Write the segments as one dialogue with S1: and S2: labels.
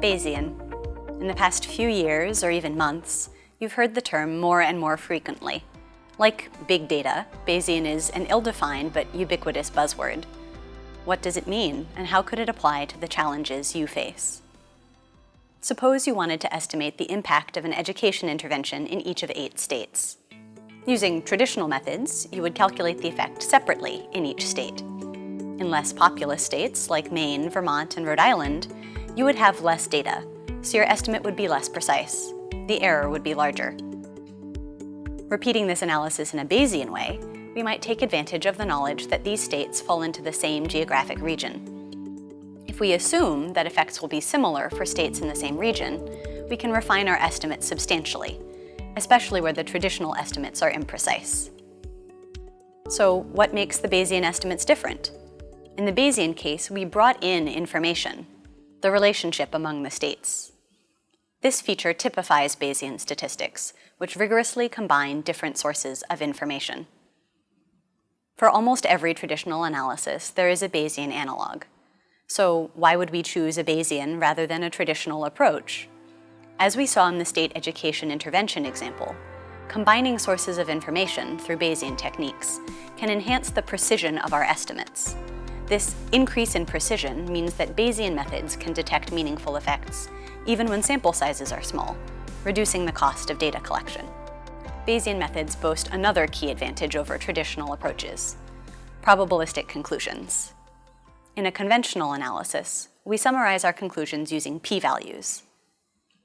S1: Bayesian. In the past few years, or even months, you've heard the term more and more frequently. Like big data, Bayesian is an ill-defined but ubiquitous buzzword. What does it mean, and how could it apply to the challenges you face? Suppose you wanted to estimate the impact of an education intervention in each of 8 states. Using traditional methods, you would calculate the effect separately in each state. In less populous states like Maine, Vermont, and Rhode Island, you would have less data, so your estimate would be less precise. The error would be larger. Repeating this analysis in a Bayesian way, we might take advantage of the knowledge that these states fall into the same geographic region. If we assume that effects will be similar for states in the same region, we can refine our estimates substantially, especially where the traditional estimates are imprecise. So what makes the Bayesian estimates different? In the Bayesian case, we brought in information, the relationship among the states. This feature typifies Bayesian statistics, which rigorously combine different sources of information. For almost every traditional analysis, there is a Bayesian analog. So why would we choose a Bayesian rather than a traditional approach? As we saw in the state education intervention example, combining sources of information through Bayesian techniques can enhance the precision of our estimates. This increase in precision means that Bayesian methods can detect meaningful effects, even when sample sizes are small, reducing the cost of data collection. Bayesian methods boast another key advantage over traditional approaches: probabilistic conclusions. In a conventional analysis, we summarize our conclusions using p-values.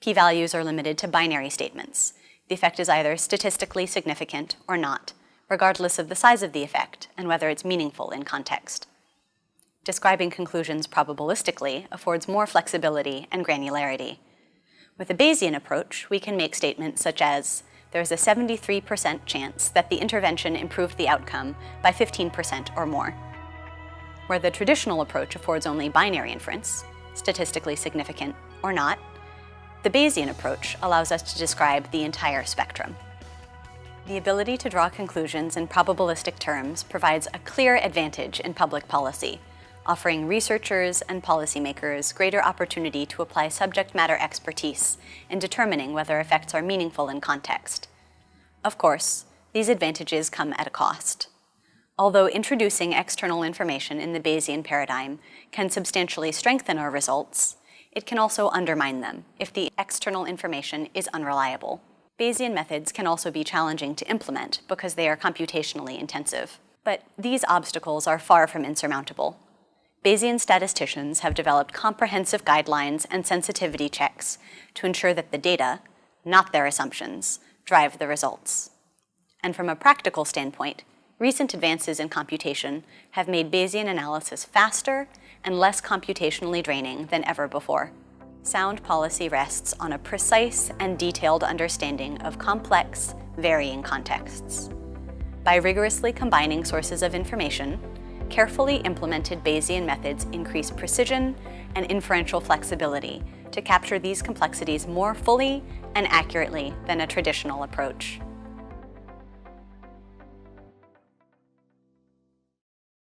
S1: P-values are limited to binary statements. The effect is either statistically significant or not, regardless of the size of the effect and whether it's meaningful in context. Describing conclusions probabilistically affords more flexibility and granularity. With a Bayesian approach, we can make statements such as, there's a 73% chance that the intervention improved the outcome by 15% or more. Where the traditional approach affords only binary inference, statistically significant or not, the Bayesian approach allows us to describe the entire spectrum. The ability to draw conclusions in probabilistic terms provides a clear advantage in public policy, offering researchers and policymakers greater opportunity to apply subject matter expertise in determining whether effects are meaningful in context. Of course, these advantages come at a cost. Although introducing external information in the Bayesian paradigm can substantially strengthen our results, it can also undermine them if the external information is unreliable. Bayesian methods can also be challenging to implement because they are computationally intensive. But these obstacles are far from insurmountable. Bayesian statisticians have developed comprehensive guidelines and sensitivity checks to ensure that the data, not their assumptions, drive the results. And from a practical standpoint, recent advances in computation have made Bayesian analysis faster and less computationally draining than ever before. Sound policy rests on a precise and detailed understanding of complex, varying contexts. By rigorously combining sources of information, carefully implemented Bayesian methods increase precision and inferential flexibility to capture these complexities more fully and accurately than a traditional approach.